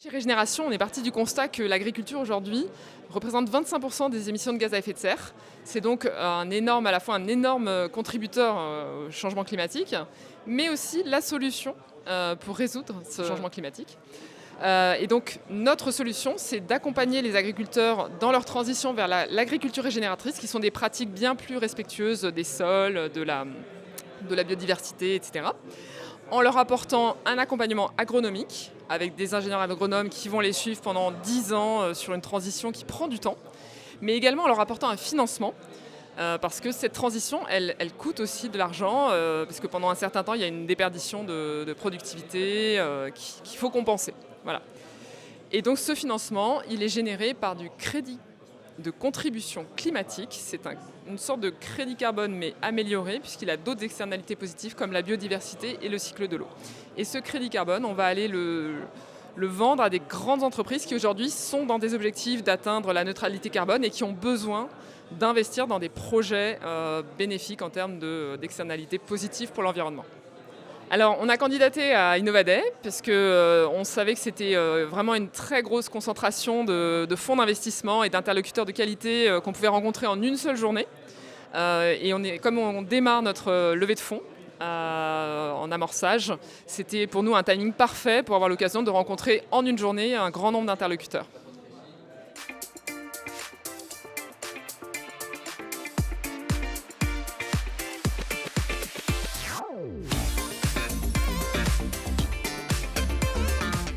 Chez Régénération, on est parti du constat que l'agriculture aujourd'hui représente 25% des émissions de gaz à effet de serre. C'est donc à la fois un énorme contributeur au changement climatique, mais aussi la solution pour résoudre ce changement climatique. Et donc notre solution, c'est d'accompagner les agriculteurs dans leur transition vers l'agriculture régénératrice, qui sont des pratiques bien plus respectueuses des sols, de la biodiversité, etc., en leur apportant un accompagnement agronomique avec des ingénieurs agronomes qui vont les suivre pendant 10 ans sur une transition qui prend du temps, mais également en leur apportant un financement, parce que cette transition, elle coûte aussi de l'argent, parce que pendant un certain temps, il y a une déperdition de productivité qu'il faut compenser. Voilà. Et donc ce financement, il est généré par du crédit de contribution climatique. C'est une sorte de crédit carbone, mais amélioré, puisqu'il a d'autres externalités positives comme la biodiversité et le cycle de l'eau. Et ce crédit carbone, on va aller le vendre à des grandes entreprises qui aujourd'hui sont dans des objectifs d'atteindre la neutralité carbone et qui ont besoin d'investir dans des projets bénéfiques en termes d'externalités positives pour l'environnement. Alors, on a candidaté à Innovaday parce qu'on savait que c'était vraiment une très grosse concentration de fonds d'investissement et d'interlocuteurs de qualité qu'on pouvait rencontrer en une seule journée. Comme on démarre notre levée de fonds en amorçage, c'était pour nous un timing parfait pour avoir l'occasion de rencontrer en une journée un grand nombre d'interlocuteurs.